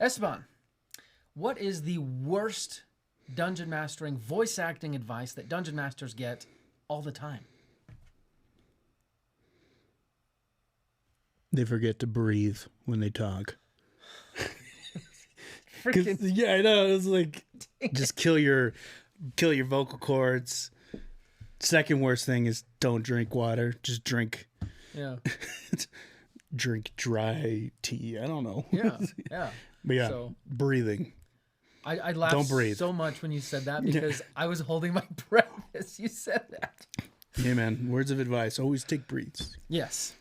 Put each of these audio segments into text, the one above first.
Esteban, what is the worst dungeon mastering voice acting advice that dungeon masters get all the time? They forget to breathe when they talk. Freaking Yeah, I know. It's like just kill your vocal cords. Second worst thing is don't drink water. Just drink yeah, drink dry tea. I don't know. yeah. But yeah, So breathing. I laughed Don't breathe. so much when you said that because I was holding my breath as you said that. Hey man, words of advice. Always take breaths. Yes.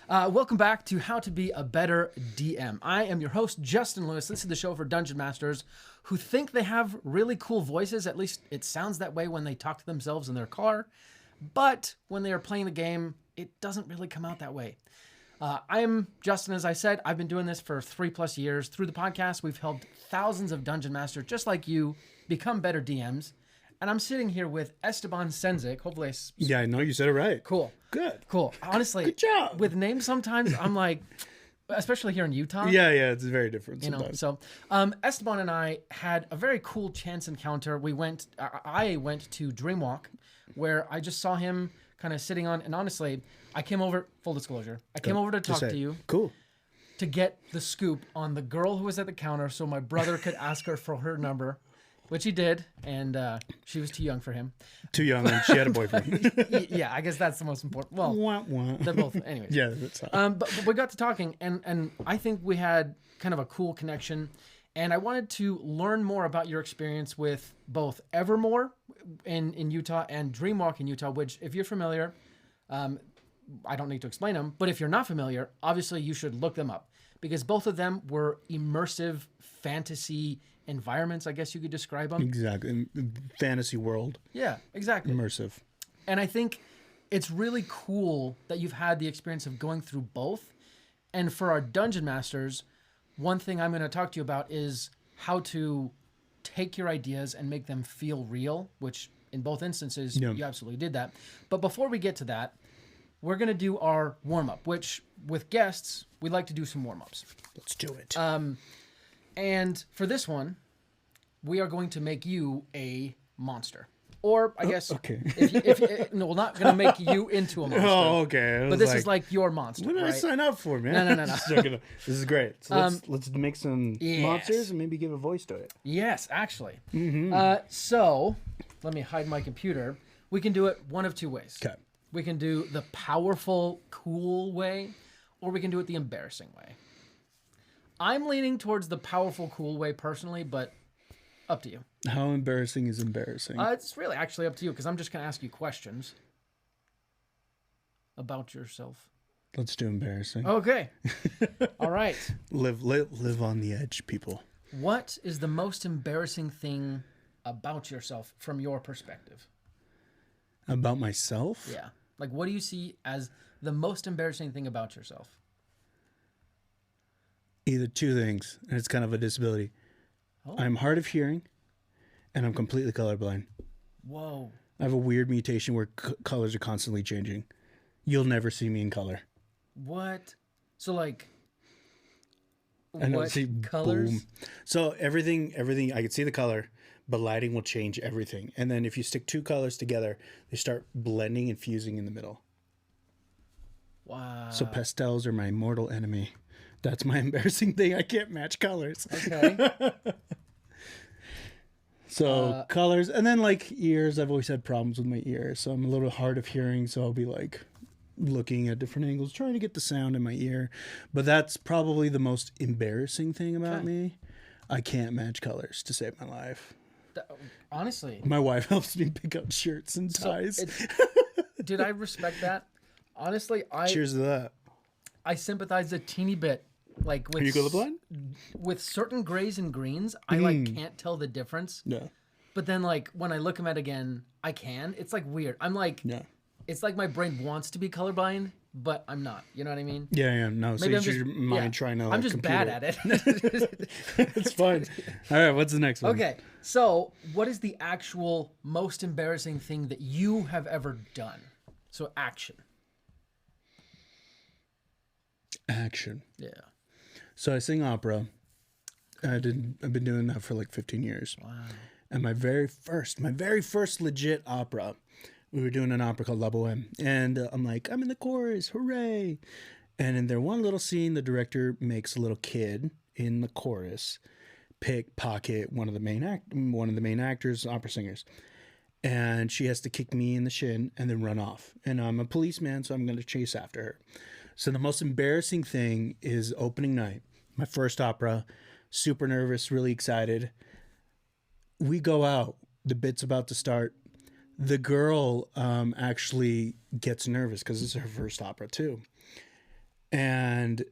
Welcome back to How to Be a Better DM. I am your host, Justin Lewis. This is the show for dungeon masters who think they have really cool voices. At least it sounds that way when they talk to themselves in their car. But when they are playing the game, it doesn't really come out that way. I am Justin, as I said. I've been doing this for 3+ years. Through the podcast, we've helped thousands of dungeon masters just like you become better DMs. And I'm sitting here with Esteban Senzig. Hopefully Yeah, I know you said it right. Cool. Good. Cool. Honestly, Good job. With names sometimes, I'm like, especially here in Utah. Yeah, it's very different You know, sometimes. so Esteban and I had a very cool chance encounter. I went to Dreamwalk, where I just saw him kind of sitting on, and honestly, I came over, full disclosure, I came over to talk to you. Cool. To get the scoop on the girl who was at the counter so my brother could ask her for her number, which he did, and she was too young for him. Too young and she had a boyfriend. Yeah, I guess that's the most important. Well, Wah, wah. they're both, anyways. Yeah, that's how. But we got to talking, and I think we had kind of a cool connection. And I wanted to learn more about your experience with both Evermore in Utah and Dreamwalk in Utah, which, if you're familiar, I don't need to explain them. But if you're not familiar, obviously you should look them up because both of them were immersive fantasy environments, I guess you could describe them. Exactly. Fantasy world. Yeah, exactly. Immersive. And I think it's really cool that you've had the experience of going through both. And for our dungeon masters, one thing I'm going to talk to you about is how to take your ideas and make them feel real, which in both instances, you absolutely did that. But before we get to that, we're going to do our warm-up, which with guests, we like to do some warm-ups. Let's do it. And for this one, we are going to make you a monster. Or I guess, okay. No, we're not going to make you into a monster. Oh, okay. But this is like your monster. What did I right? sign up for, man? No. Just joking. This is great. So let's make some monsters and maybe give a voice to it. Yes, actually. So let me hide my computer. We can do it one of two ways. Okay. We can do the powerful, cool way, or we can do it the embarrassing way. I'm leaning towards the powerful, cool way personally, but up to you. How embarrassing is embarrassing? It's really actually up to you because I'm just going to ask you questions about yourself. Let's do embarrassing. Okay. All right. Live on the edge, people. What is the most embarrassing thing about yourself from your perspective? About myself? Yeah. Like, what do you see as the most embarrassing thing about yourself? Either two things, and it's kind of a disability. Oh. I'm hard of hearing, and I'm completely colorblind. Whoa. I have a weird mutation where colors are constantly changing. You'll never see me in color. What? So, like, I know, what see, colors? boom. So everything, I can see the color, but lighting will change everything. And then if you stick two colors together, they start blending and fusing in the middle. Wow. So pastels are my mortal enemy. That's my embarrassing thing. I can't match colors. Okay. So colors, and then like ears, I've always had problems with my ears. So I'm a little hard of hearing. So I'll be like looking at different angles, trying to get the sound in my ear. But that's probably the most embarrassing thing about me. I can't match colors to save my life. Honestly. My wife helps me pick out shirts and ties. Did I respect that? Honestly, Cheers to that. I sympathize a teeny bit. Like with Are you colorblind? With certain grays and greens, I like can't tell the difference. Yeah. But then like when I look them at again, I can. It's like weird. I'm like, it's like my brain wants to be colorblind, but I'm not. You know what I mean? Yeah. No. So Maybe I'm it's just your mind trying to. Like, I'm just bad at it. It's fine. All right. What's the next one? Okay. So what is the actual most embarrassing thing that you have ever done? So action. Action. Yeah. So I sing opera. I've been doing that for like 15 years. Wow. And my very first legit opera, we were doing an opera called La Boheme. And I'm like, I'm in the chorus, hooray. And in their one little scene, the director makes a little kid in the chorus pickpocket one of the main actors, opera singers. And she has to kick me in the shin and then run off. And I'm a policeman, so I'm going to chase after her. So the most embarrassing thing is opening night, my first opera, super nervous, really excited. We go out, the bit's about to start. The girl actually gets nervous because it's her first opera too. And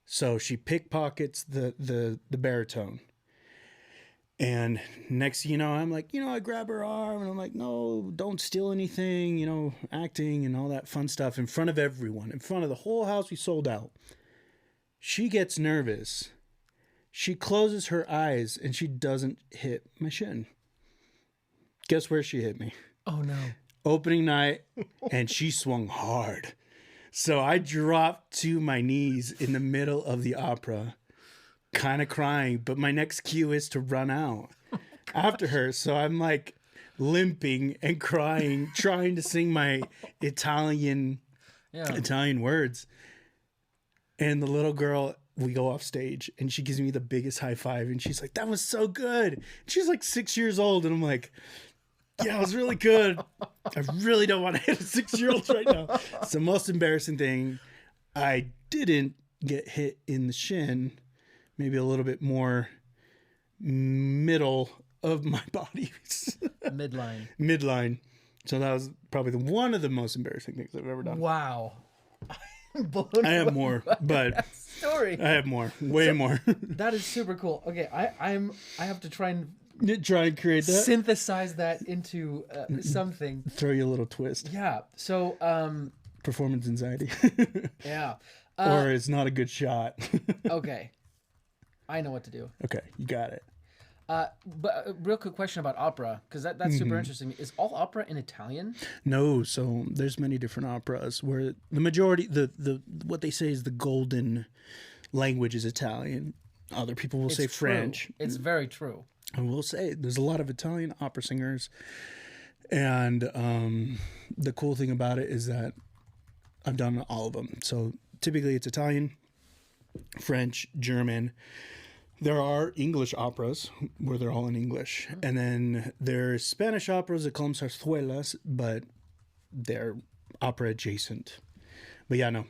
so she pickpockets the baritone. And next thing you know, I'm like, I grab her arm and I'm like, no, don't steal anything, acting and all that fun stuff in front of everyone, in front of the whole house. We sold out. She gets nervous. She closes her eyes and she doesn't hit my shin. Guess where she hit me? Oh, no. Opening night, and she swung hard. So I dropped to my knees in the middle of the opera, kind of crying, but my next cue is to run out after her. So I'm like limping and crying, trying to sing my Italian words. And the little girl, we go off stage and she gives me the biggest high five and she's like, that was so good. She's like 6 years old. And I'm like, yeah, it was really good. I really don't want to hit a 6-year-old right now. It's the most embarrassing thing. I didn't get hit in the shin. Maybe a little bit more middle of my body. Midline. So that was probably one of the most embarrassing things I've ever done. Wow. I have more, but story. I have more, way more. That is super cool. Okay, I have to try and create that. Synthesize that into something. Throw you a little twist. Yeah. So performance anxiety. Yeah. Or it's not a good shot. Okay. I know what to do. Okay, you got it. But a real quick question about opera, because that's super interesting. Is all opera in Italian? No, so there's many different operas where the majority, the what they say is the golden language is Italian. Other people will say French. It's very true. I will say there's a lot of Italian opera singers, and the cool thing about it is that I've done all of them. So typically it's Italian, French, German. There are English operas where they're all in English. And then there's Spanish operas that call them zarzuelas, but they're opera adjacent. But yeah, no.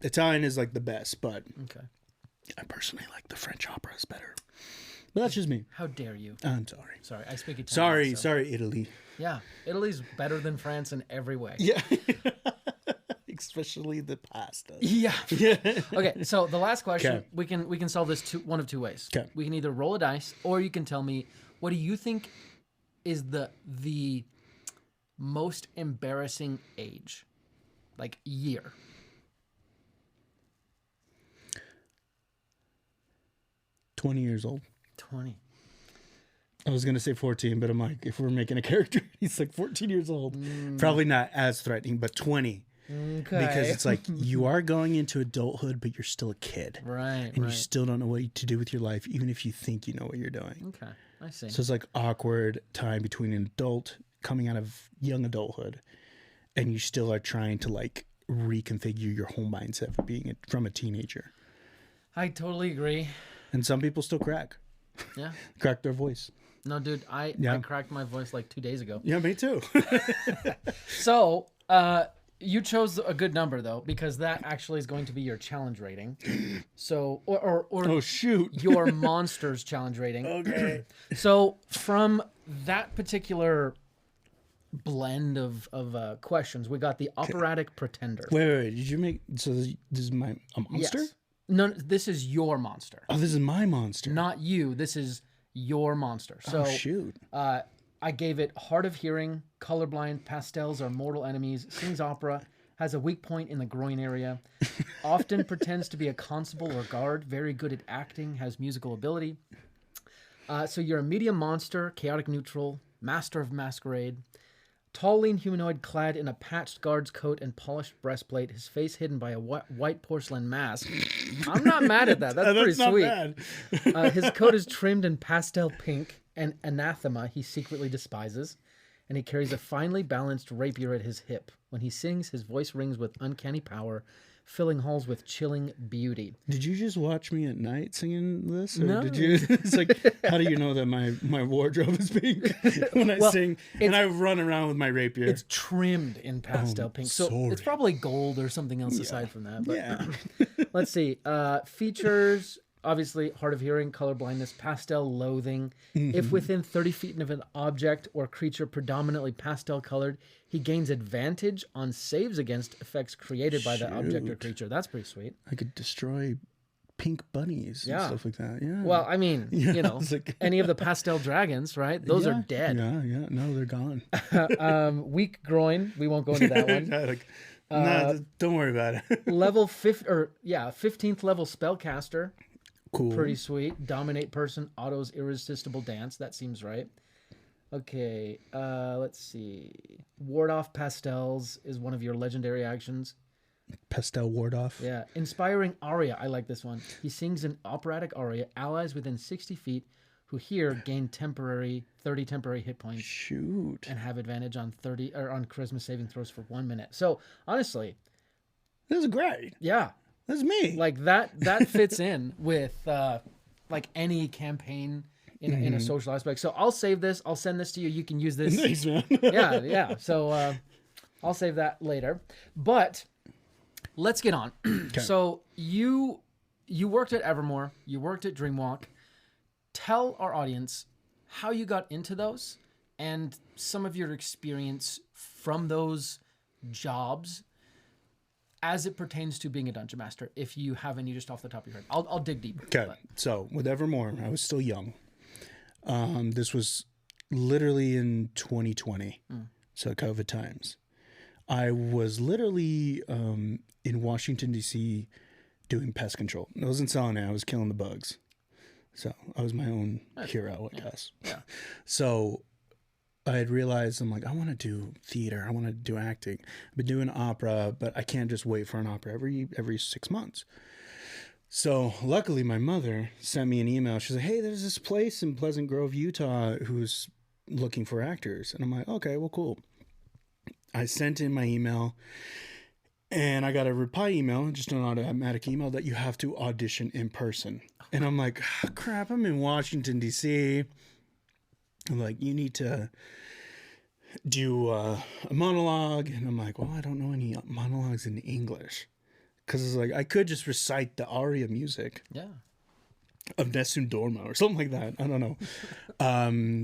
Italian is like the best, but okay. I personally like the French operas better. But that's just me. How dare you? I'm sorry. Sorry, I speak Italian. Sorry, Italy. Yeah, Italy's better than France in every way. Yeah. Especially the pasta. Yeah. Okay, so the last question, Okay. we can solve this one of two ways. Okay. We can either roll a dice, or you can tell me, what do you think is the most embarrassing age? Like year. 20 years old. 20. I was going to say 14, but I'm like, if we're making a character, he's like 14 years old. Probably not as threatening, but 20. Okay. Because it's like you are going into adulthood, but you're still a kid. Right. And you still don't know what to do with your life, even if you think you know what you're doing. Okay. I see. So it's like awkward time between an adult coming out of young adulthood, and you still are trying to like reconfigure your whole mindset for being from a teenager. I totally agree. And some people still crack. Yeah. Crack their voice. No, dude, I cracked my voice like 2 days ago. Yeah, me too. So, you chose a good number though, because that actually is going to be your challenge rating. So, or oh shoot, your monster's challenge rating. Okay. So from that particular blend of questions, we got the operatic pretender. Wait. Did you make this is a monster? Yes. No, this is your monster. Oh, this is my monster. Not you. This is your monster. So, oh shoot. I gave it hard of hearing, colorblind, pastels are mortal enemies, sings opera, has a weak point in the groin area, often pretends to be a constable or guard, very good at acting, has musical ability. So you're a medium monster, chaotic neutral, master of masquerade, Tall, lean humanoid clad in a patched guard's coat and polished breastplate, his face hidden by a white porcelain mask. I'm not mad at that. That's pretty sweet. Not bad. His coat is trimmed in pastel pink, an anathema he secretly despises, and he carries a finely balanced rapier at his hip. When he sings, his voice rings with uncanny power, filling halls with chilling beauty. Did you just watch me at night singing this? Or No. Did you? It's like, how do you know that my wardrobe is pink when I sing? And I run around with my rapier. It's trimmed in pastel pink, so sorry. it's probably gold or something else aside from that. But Yeah. let's see. Features, obviously, hard of hearing, color blindness, pastel loathing. If within 30 feet of an object or creature predominantly pastel colored, he gains advantage on saves against effects created by the object or creature. That's pretty sweet. I could destroy pink bunnies and stuff like that. Yeah. Well, I mean, you know, like- any of the pastel dragons, right? Those are dead. Yeah. No, they're gone. Weak groin. We won't go into that one. Nah, don't worry about it. Level 15th level spellcaster. Cool. Pretty sweet. Dominate person, autos irresistible dance. That seems right. Okay, let's see. Ward off pastels is one of your legendary actions. Pastel ward off. Yeah. Inspiring aria. I like this one. He sings an operatic aria. Allies within 60 feet who hear gain 30 temporary hit points. Shoot. And have advantage on on charisma saving throws for 1 minute. So honestly, This is great. yeah. That's me. Like that fits in with like any campaign in a social aspect. So I'll save this. I'll send this to you. You can use this. Thanks, man. Yeah. So I'll save that later. But let's get on. So you worked at Evermore. You worked at Dreamwalk. Tell our audience how you got into those and some of your experience from those jobs as it pertains to being a dungeon master, if you have any just off the top of your head. I'll dig deeper. Okay. But. So with Evermore, I was still young. This was literally in 2020. So COVID times. I was literally in Washington, D.C. doing pest control. I wasn't selling it. I was killing the bugs. So I was my own hero, I guess. Yeah. So I had realized, I'm like, I want to do theater. I want to do acting. I've been doing opera, but I can't just wait for an opera every 6 months. So luckily my mother sent me an email. She's like, hey, there's this place in Pleasant Grove, Utah, who's looking for actors. And I'm like, okay, well, cool. I sent in my email and I got a reply email, just an automatic email that you have to audition in person. And I'm like, oh, crap, I'm in Washington, D.C. I'm like, you need to do a monologue. And I'm like, well, I don't know any monologues in English. Because it's like, I could just recite the aria music of Nessun Dorma or something like that. I don't know.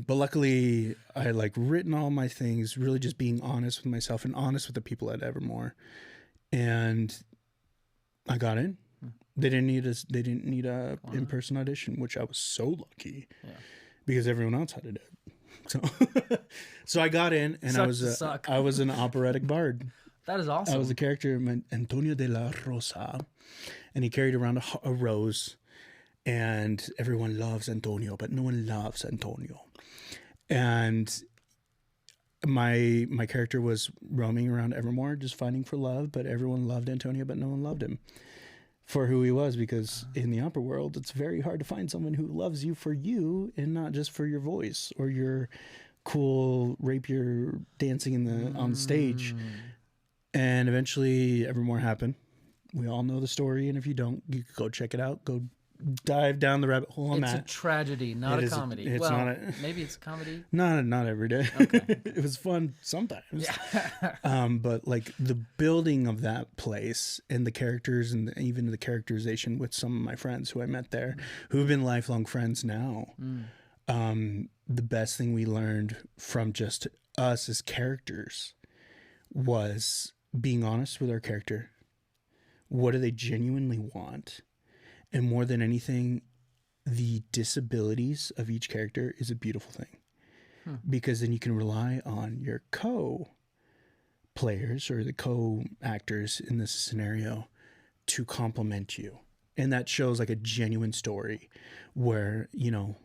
But luckily, I like written all my things, really just being honest with myself and honest with the people at Evermore. And I got in. They didn't need a in-person audition, which I was so lucky because everyone else had to do it. So I got in, and I was an operatic bard. That is awesome. I was a character, Antonio de la Rosa, and he carried around a rose, and everyone loves Antonio, but no one loves Antonio. And my character was roaming around Evermore, just fighting for love, but everyone loved Antonio, but no one loved him for who he was, because in the opera world, it's very hard to find someone who loves you for you and not just for your voice or your cool rapier dancing on stage. And eventually Evermore happened. We all know the story, and if you don't, you could go check it out. Go dive down the rabbit hole on that. It's a tragedy, not a comedy. It's not maybe it's a comedy. Not every day. Okay. It was fun sometimes. Yeah. But like the building of that place and the characters and even the characterization with some of my friends who I met there, who've been lifelong friends now. The best thing we learned from just us as characters was being honest with our character. What do they genuinely want? And more than anything, the disabilities of each character is a beautiful thing. Because then you can rely on your co-players or the co-actors in this scenario to complement you. And that shows like a genuine story where, you know,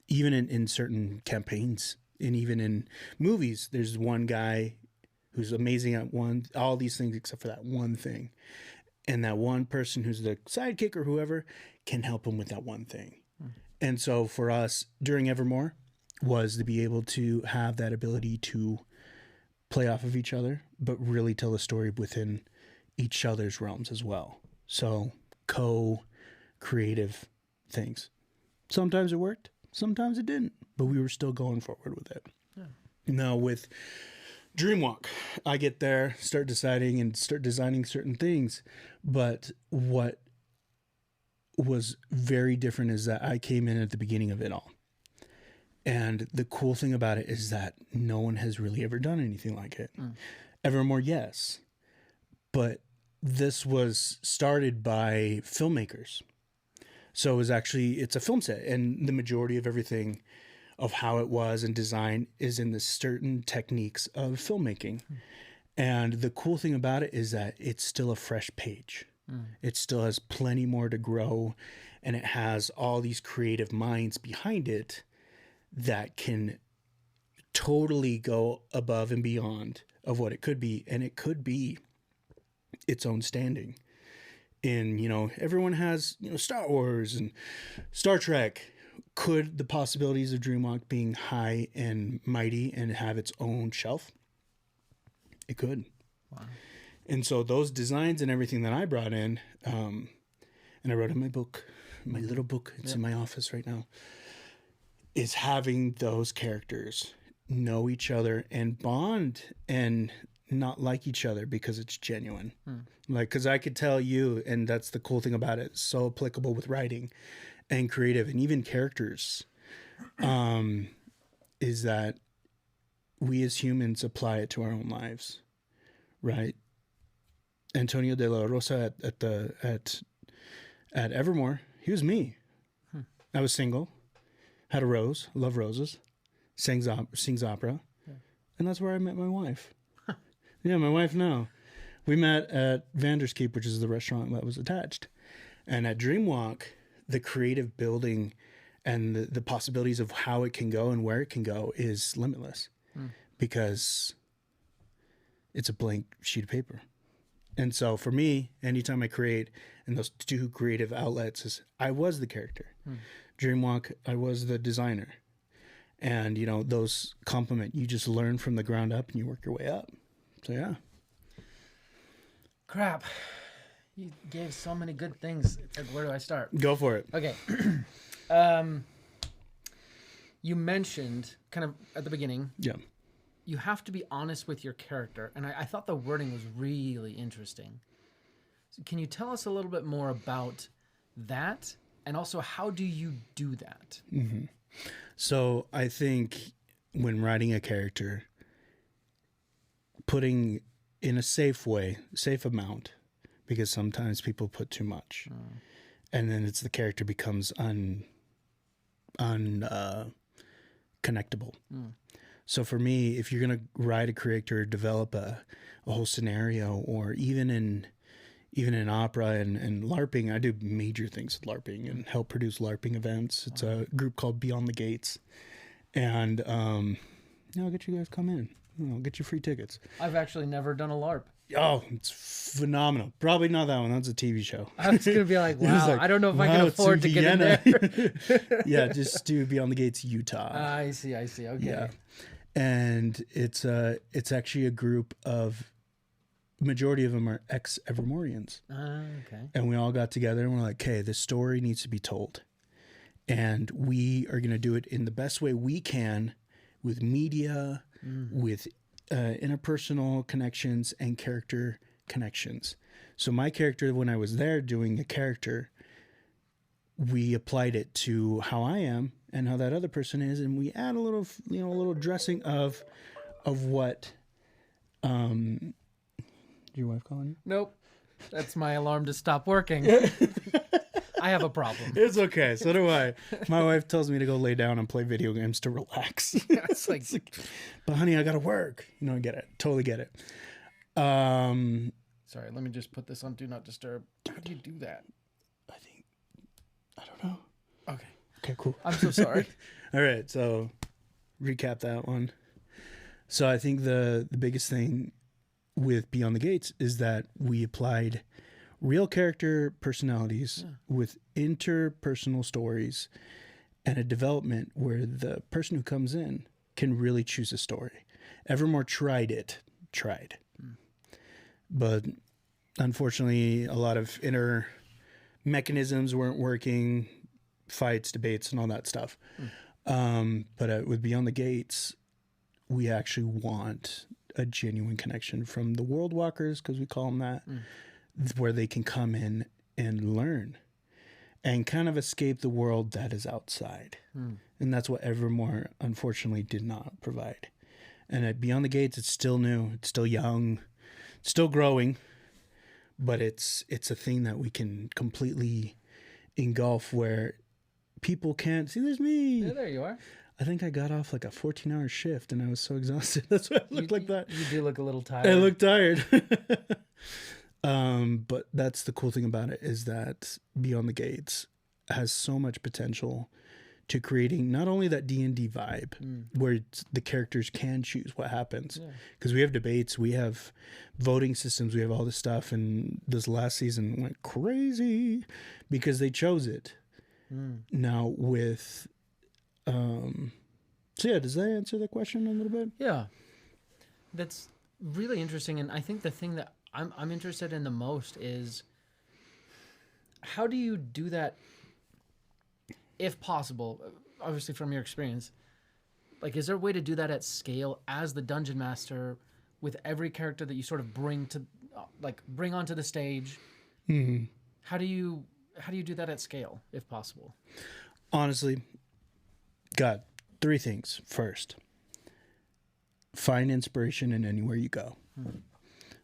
even in certain campaigns And even in movies, there's one guy who's amazing at all these things except for that one thing. And that one person who's the sidekick or whoever can help him with that one thing. And so for us during Evermore was to be able to have that ability to play off of each other, but really tell a story within each other's realms as well. So co-creative things. Sometimes it worked, sometimes it didn't, but we were still going forward with it. Yeah. Now with Dreamwalk, I get there, start deciding and start designing certain things, but what was very different is that I came in at the beginning of it all. And the cool thing about it is that no one has really ever done anything like it. Evermore, yes. But this was started by filmmakers. So it's a film set, and the majority of everything of how it was and design is in the certain techniques of filmmaking. And the cool thing about it is that it's still a fresh page. It still has plenty more to grow, and it has all these creative minds behind it that can totally go above and beyond of what it could be. And it could be its own standing in, everyone has, Star Wars and Star Trek. Could the possibilities of Dreamwalk being high and mighty and have its own shelf? It could. Wow. And so those designs and everything that I brought in, and I wrote in my book, my little book, it's in my office right now, is having those characters know each other and bond and not like each other because it's genuine. Because I could tell you, and that's the cool thing about it, it's so applicable with writing and creative and even characters, is that we as humans apply it to our own lives, right? Antonio de la Rosa at Evermore, he was me. I was single, had a rose, love roses, sings opera, and that's where I met my wife. Yeah, my wife now. We met at Vanderskeep, which is the restaurant that was attached. And at Dreamwalk, the creative building and the possibilities of how it can go and where it can go is limitless because it's a blank sheet of paper. And so for me, anytime I create, and those two creative outlets, I was the character. Dreamwalk, I was the designer. And, those complement. You just learn from the ground up and you work your way up. So, yeah. Crap. You gave so many good things. It's like, where do I start? Go for it. Okay. You mentioned kind of at the beginning. Yeah. You have to be honest with your character. And I thought the wording was really interesting. So can you tell us a little bit more about that? And also, how do you do that? So I think when writing a character, putting in a safe amount, because sometimes people put too much. And then the character becomes connectable. So for me, if you're going to write a character, develop a whole scenario, or even in opera and LARPing, I do major things with LARPing and help produce LARPing events. It's a group called Beyond the Gates. And I'll get you guys come in. I'll get you free tickets. I've actually never done a LARP. Oh, it's phenomenal. Probably not that one. That's a TV show. I was going to be like, wow, I don't know if I can afford to get in there. Yeah, just do Beyond the Gates, Utah. I see. Okay. Yeah. And it's actually a group of, majority of them are ex-Evermorians. Okay. And we all got together and we're like, okay, this story needs to be told. And we are going to do it in the best way we can with media, with interpersonal connections and character connections. So my character, when I was there doing a character, we applied it to how I am and how that other person is, and we add a little dressing of what. Your wife calling you? Nope, that's my alarm to stop working. I have a problem. It's okay. So do I. My wife tells me to go lay down and play video games to relax. Yeah, it's like, but honey, I gotta work. I get it. Totally get it. Sorry, let me just put this on Do Not Disturb. How do you do that? I don't know. Okay. Okay, cool. I'm so sorry. All right, so recap that one. So I think the biggest thing with Beyond the Gates is that we applied real character personalities with interpersonal stories and a development where the person who comes in can really choose a story. Evermore tried. But unfortunately, a lot of inner mechanisms weren't working, fights, debates, and all that stuff. But with Beyond the Gates, we actually want a genuine connection from the world walkers, because we call them that, where they can come in and learn and kind of escape the world that is outside. And that's what Evermore, unfortunately, did not provide. And at Beyond the Gates, it's still new, it's still young, it's still growing, but it's a thing that we can completely engulf where people can't see. There's me. Yeah, there you are. I think I got off like a 14-hour shift and I was so exhausted. That's why I looked like that. You do look a little tired. I look tired. But that's the cool thing about it, is that Beyond the Gates has so much potential to creating not only that D&D vibe where the characters can choose what happens, because we have debates, we have voting systems, we have all this stuff, and this last season went crazy because they chose it. Now with so yeah, does that answer the question a little bit? Yeah, that's really interesting. And I think the thing that I'm interested in the most is, how do you do that, if possible, obviously from your experience? Like, is there a way to do that at scale as the dungeon master with every character that you sort of bring onto the stage? How do you do that at scale, if possible? Honestly, God, 3 things. First, find inspiration in anywhere you go.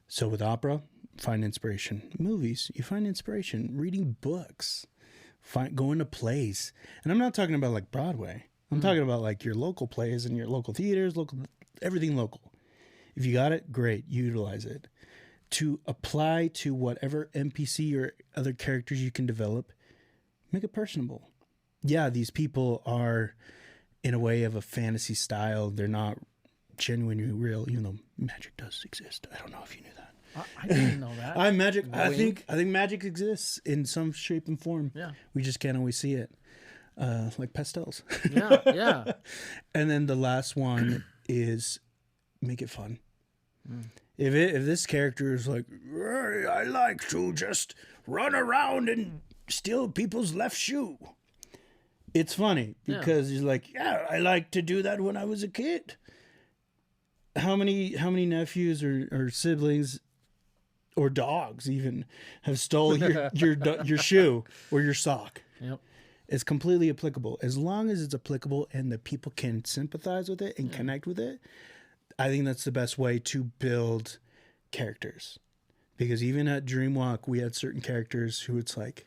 So with opera, find inspiration. Movies, you find inspiration. Reading books, going to plays. And I'm not talking about like Broadway. I'm talking about like your local plays and your local theaters, everything local. If you got it, great, utilize it. To apply to whatever NPC or other characters you can develop, make it personable. Yeah, these people are in a way of a fantasy style. They're not genuinely real, even though magic does exist. I don't know if you knew that. I didn't know that. I think magic exists in some shape and form. Yeah. We just can't always see it. Like pastels. Yeah. And then the last one is make it fun. If this character is like, I like to just run around and steal people's left shoe, it's funny because he's like, yeah, I like to do that when I was a kid. How many nephews or siblings or dogs even have stole your shoe or your sock? Yep. It's completely applicable. As long as it's applicable and the people can sympathize with it and connect with it, I think that's the best way to build characters. Because even at Dreamwalk, we had certain characters who it's like,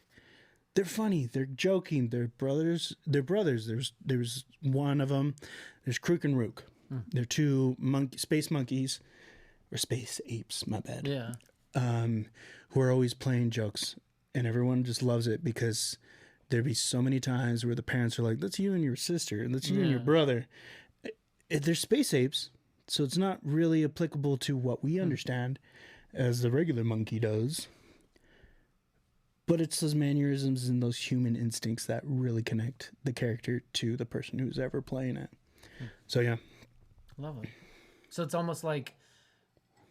they're funny, they're joking, they're brothers. There's one of them. There's Krook and Rook. They're 2 space monkeys, or space apes, my bad. Yeah. Who are always playing jokes, and everyone just loves it because there'd be so many times where the parents are like, that's you and your sister, and that's you and your brother. They're space apes, so it's not really applicable to what we understand as the regular monkey does. But it's those mannerisms and those human instincts that really connect the character to the person who's ever playing it. So yeah. Lovely. So it's almost like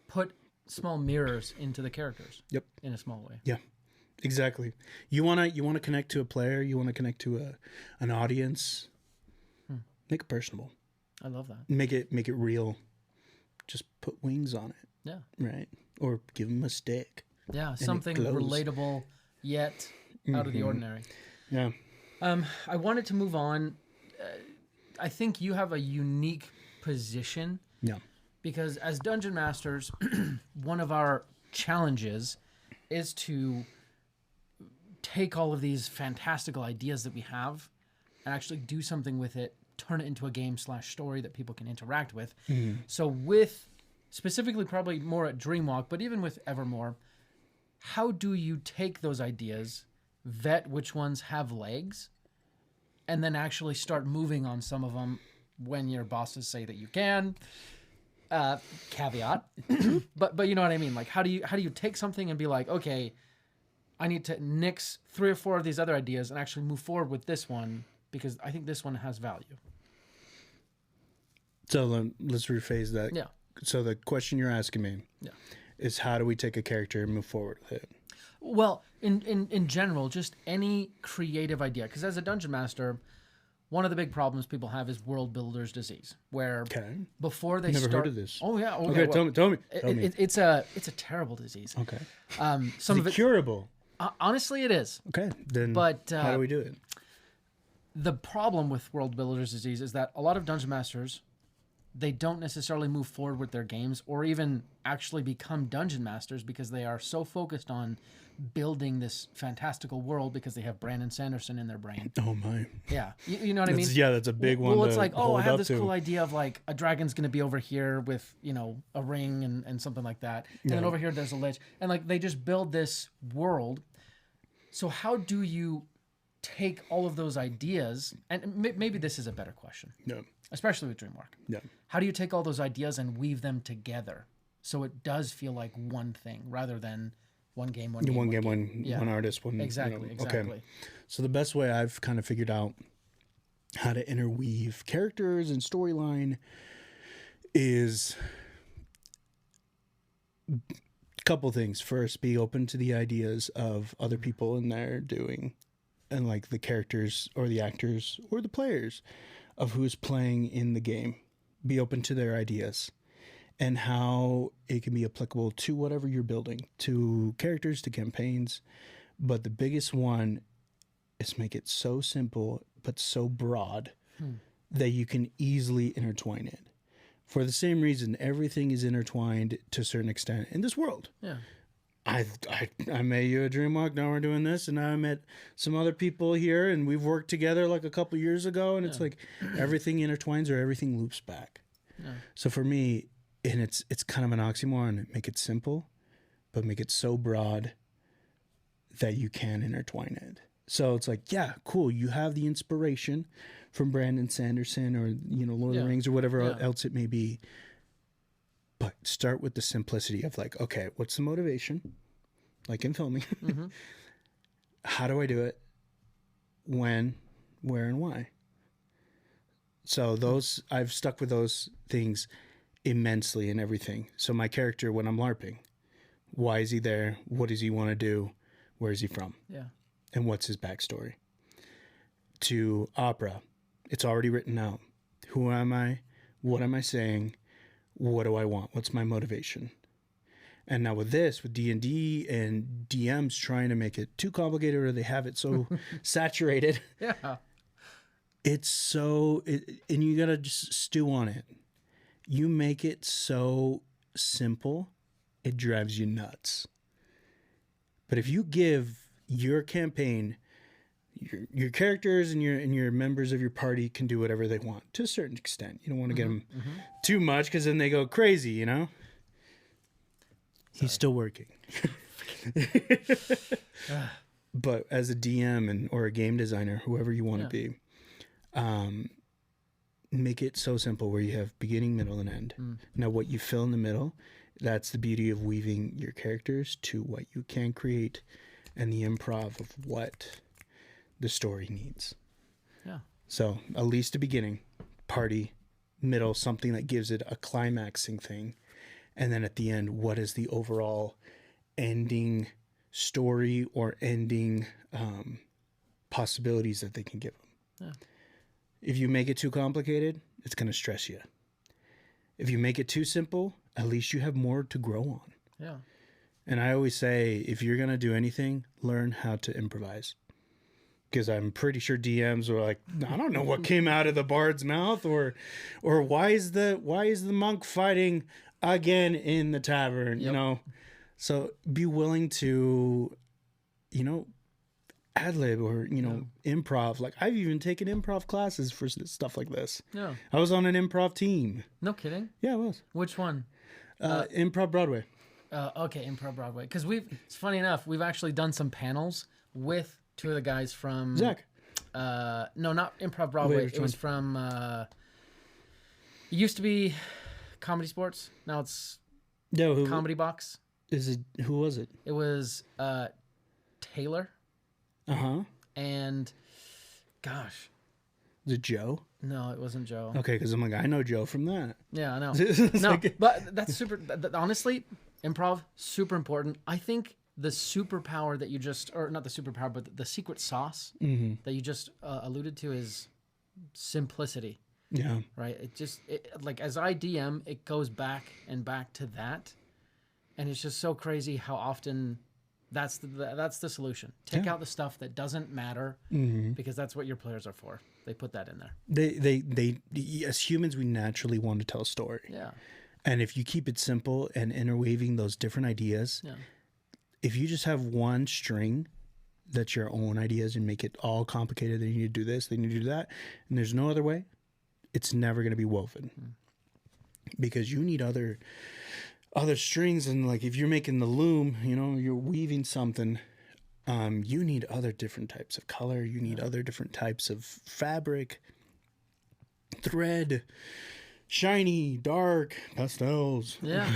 put small mirrors into the characters. Yep. In a small way. Yeah. Exactly. You wanna connect to a player. You want to connect to an audience. Make it personable. I love that. Make it real. Just put wings on it. Yeah. Right. Or give them a stick. Yeah. Something relatable yet out of the ordinary. Yeah. I wanted to move on. I think you have a unique position. Yeah. Because as dungeon masters, one of our challenges is to take all of these fantastical ideas that we have and actually do something with it, turn it into a game/story that people can interact with. So with specifically probably more at Dreamwalk, but even with Evermore, how do you take those ideas, vet which ones have legs, and then actually start moving on some of them when your bosses say that you can. Caveat. but you know what I mean? Like, how do you take something and be like, okay, I need to nix 3 or 4 of these other ideas and actually move forward with this one because I think this one has value. So let's rephrase that. Yeah. So the question you're asking me is how do we take a character and move forward with it? Well, in general, just any creative idea. Because as a dungeon master, one of the big problems people have is world builder's disease, where before they Never start. heard of this. Oh yeah. Okay, well, tell me. It's a terrible disease. Okay. Some of Is it it curable? Honestly, it is. Okay. Then But how do we do it? The problem with world builder's disease is that a lot of dungeon masters, they don't necessarily move forward with their games or even actually become dungeon masters because they are so focused on building this fantastical world because they have Brandon Sanderson in their brain. Oh my. Yeah. You know what I mean? Yeah, that's a big one. Well, it's like, oh, I have this to. cool idea of like a dragon's going to be over here with, a ring and something like that. And then over here there's a lich. And like they just build this world. So how do you take all of those ideas, and maybe this is a better question. No. Especially with DreamWalk. Yeah. How do you take all those ideas and weave them together so it does feel like one thing rather than one game, one artist, one exactly. Okay. So the best way I've kind of figured out how to interweave characters and storyline is a couple things. First, be open to the ideas of other people and their doing, and like the characters or the actors or the players of who's playing in the game. Be open to their ideas and how it can be applicable to whatever you're building, to characters, to campaigns. But the biggest one is make it so simple but so broad that you can easily intertwine it. For the same reason, everything is intertwined to a certain extent in this world. Yeah. I met you at DreamWalk, now we're doing this, and now I met some other people here, and we've worked together like a couple years ago, and it's like everything intertwines or everything loops back. Yeah. So for me, and it's kind of an oxymoron, make it simple, but make it so broad that you can intertwine it. So it's like, yeah, cool, you have the inspiration from Brandon Sanderson or, Lord of the Rings or whatever else it may be. But start with the simplicity of like, okay, what's the motivation? Like in filming. Mm-hmm. How do I do it? When, where, and why? So I've stuck with those things immensely in everything. So my character, when I'm LARPing, why is he there? What does he want to do? Where is he from? Yeah. And what's his backstory? To opera, it's already written out. Who am I? What am I saying? What do I want? What's my motivation? And now with D&D and DMs trying to make it too complicated or they have it so saturated. Yeah. It's so, and you got to just stew on it. You make it so simple, it drives you nuts. But if you give your campaign, your characters and your members of your party can do whatever they want to a certain extent. You don't want to get them too much because then they go crazy, He's still working. But as a DM or a game designer, whoever you want to be, make it so simple where you have beginning, middle, and end. Now, what you fill in the middle, that's the beauty of weaving your characters to what you can create and the improv of what the story needs. Yeah. So at least a beginning, party, middle, something that gives it a climaxing thing. And then at the end, what is the overall ending story or ending possibilities that they can give them? Yeah. If you make it too complicated, it's going to stress you. If you make it too simple, at least you have more to grow on. Yeah. And I always say, if you're going to do anything, learn how to improvise. Because I'm pretty sure DMs were like, I don't know what came out of the bard's mouth, or why is the monk fighting again in the tavern? Yep. So be willing to, ad lib or improv. Like I've even taken improv classes for stuff like this. Yeah, I was on an improv team. No kidding. Yeah, I was. Which one? Improv Broadway. Okay, Improv Broadway. Because it's funny enough, we've actually done some panels with two of the guys from Zach. No, not Improv Broadway. Wait, it was from It used to be Comedy Sports. Now it's Yeah, Comedy Box. who was it? It was Taylor and gosh, Is it Joe? no, it wasn't Joe. Okay, because I'm like, I know Joe from that. Yeah, I know. It's No, like- but that's super. Honestly, improv super important. I think the superpower that you just, or not the superpower, but the secret sauce that you just alluded to is simplicity. Yeah. Right? Like as I DM, it goes back and back to that, and it's just so crazy how often that's the solution. Take out the stuff that doesn't matter because that's what your players are for. They put that in there. They as humans, we naturally want to tell a story. Yeah. And if you keep it simple and interweaving those different ideas, if you just have one string that's your own ideas and make it all complicated, then you need to do this, then you need to do that, and there's no other way, it's never going to be woven. Because you need other strings, and like if you're making the loom, you know, you're weaving something, you need other different types of color, you need other different types of fabric, thread, shiny, dark, pastels. Yeah.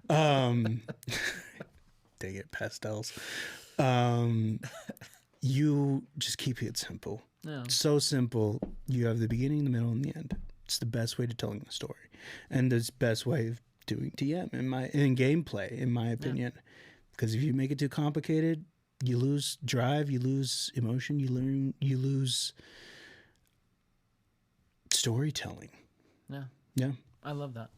Dang it, pastels. You just keep it simple. Yeah. So simple. You have the beginning, the middle, and the end. It's the best way to telling the story, and it's the best way of doing TM in gameplay, in my opinion. Because if you make it too complicated, you lose drive, you lose emotion, you lose storytelling. Yeah. Yeah. I love that.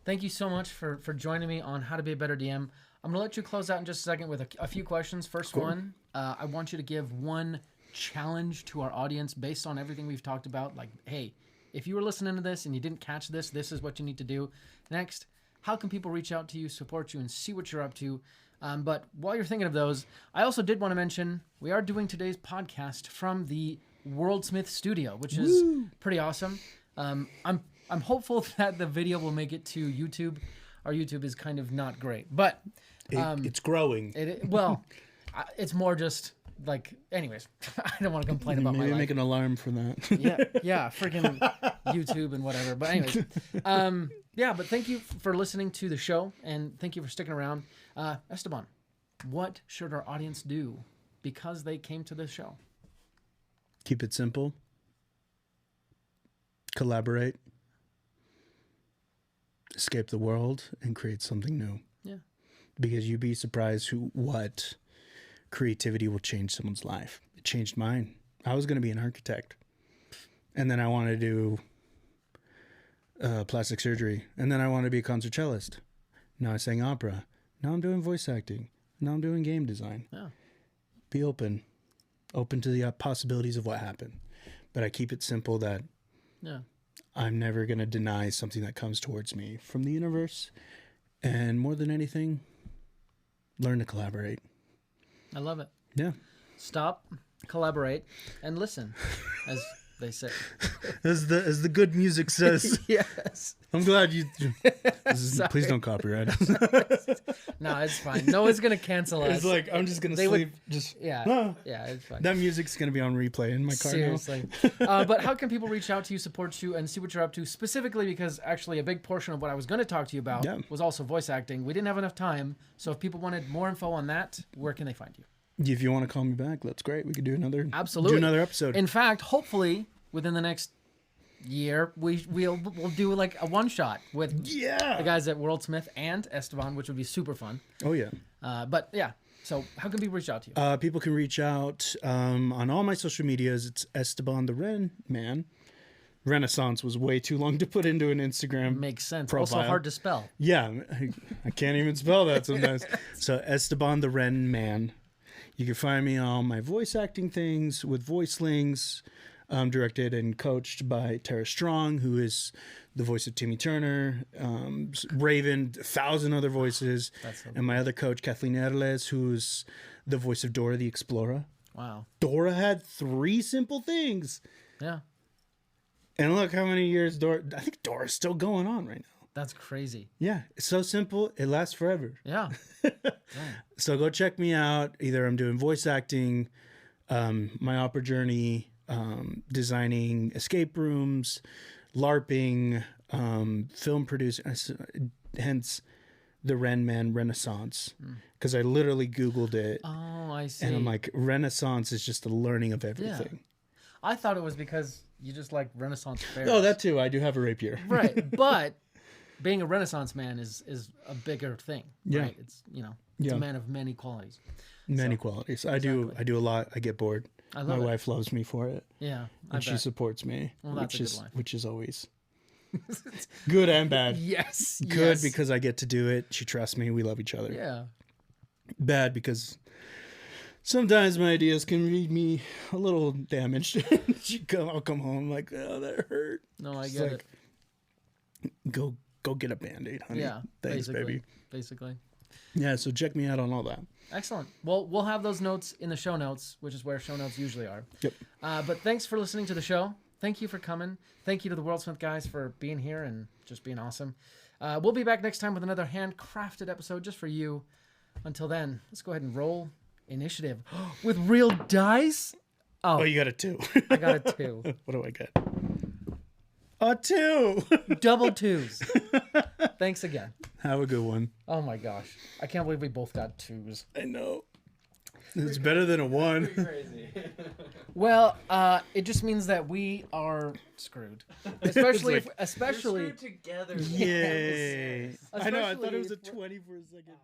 Thank you so much for joining me on How to Be a Better DM. I'm going to let you close out in just a second with a few questions. First one, I want you to give one challenge to our audience based on everything we've talked about. Like, hey, if you were listening to this and you didn't catch this, this is what you need to do. Next, how can people reach out to you, support you, and see what you're up to? But while you're thinking of those, I also did want to mention we are doing today's podcast from the Worldsmith studio, which is pretty awesome. I'm hopeful that the video will make it to YouTube. Our YouTube is kind of not great, but It's growing. It's more just like, anyways, I don't want to complain about my Maybe life. make an alarm for that. Yeah, freaking YouTube and whatever. But anyways, but thank you for listening to the show, and thank you for sticking around. Esteban, what should our audience do because they came to this show? Keep it simple. Collaborate. Escape the world and create something new. Yeah. Because you'd be surprised what creativity will change someone's life. It changed mine. I was going to be an architect, and then I wanted to do plastic surgery, and then I wanted to be a concert cellist. Now I sang opera. Now I'm doing voice acting. Now I'm doing game design. Yeah. Be open to the possibilities of what happened. But I keep it simple that I'm never going to deny something that comes towards me from the universe. And more than anything, learn to collaborate. I love it. Yeah. Stop, collaborate, and listen, as they say. As the good music says. Yes. I'm glad you... please don't copyright us. No, it's fine. No one's going to cancel us. It's like, I'm just going to They sleep. Yeah, it's fine. That music's going to be on replay in my car Seriously. But how can people reach out to you, support you, and see what you're up to? Specifically because actually a big portion of what I was going to talk to you about was also voice acting. We didn't have enough time. So if people wanted more info on that, where can they find you? If you want to call me back, that's great. We could do another episode. In fact, hopefully within the next year, we'll do like a one shot with the guys at Worldsmith and Esteban, which would be super fun. Oh yeah. So how can people reach out to you? People can reach out on all my social medias. It's Esteban the Ren Man. Renaissance was way too long to put into an Instagram. Makes sense. Profile. Also hard to spell. Yeah, I can't even spell that sometimes. So Esteban the Ren Man. You can find me on my voice acting things with Voicelings, directed and coached by Tara Strong, who is the voice of Timmy Turner, Raven, 1,000 other voices, and my other coach, Kathleen Erles, who's the voice of Dora the Explorer. Wow. Dora had 3 simple things. Yeah. And look how many years I think Dora's still going on right now. That's crazy. Yeah, it's so simple. It lasts forever. Yeah. So go check me out. Either I'm doing voice acting, my opera journey, designing escape rooms, LARPing, film producer, hence the Ren Man Renaissance, because I literally Googled it. Oh, I see. And I'm like, Renaissance is just the learning of everything. I thought it was because you just like Renaissance fairs. Oh, that too. I do have a rapier. Right, but being a Renaissance man is a bigger thing. Yeah. Right? It's it's a man of many qualities. Many qualities. I do a lot. I get bored. I love My it. wife loves me for it. Yeah, And she supports me, Well, that's a good wife. which is always good and bad. Yes. Good because I get to do it. She trusts me. We love each other. Yeah. Bad because sometimes my ideas can read me a little damaged. I'll come home like, oh, that hurt. No, I She's get like, it. Go get a Band-Aid, honey. Yeah. Thanks, baby. Basically. Yeah, so check me out on all that. Excellent. Well, we'll have those notes in the show notes, which is where show notes usually are. Yep. But thanks for listening to the show. Thank you for coming. Thank you to the Worldsmith guys for being here and just being awesome. We'll be back next time with another handcrafted episode just for you. Until then, let's go ahead and roll initiative. With real dice? Oh, you got a 2. I got a 2. What do I get? A 2. Double 2s. Thanks again. Have a good one. Oh my gosh. I can't believe we both got 2s. I know. It's better than a 1. Crazy. Well, it just means that we are screwed. Especially like- if, especially We're screwed together. Yay. I know. I thought it was a Especially 20 for a second.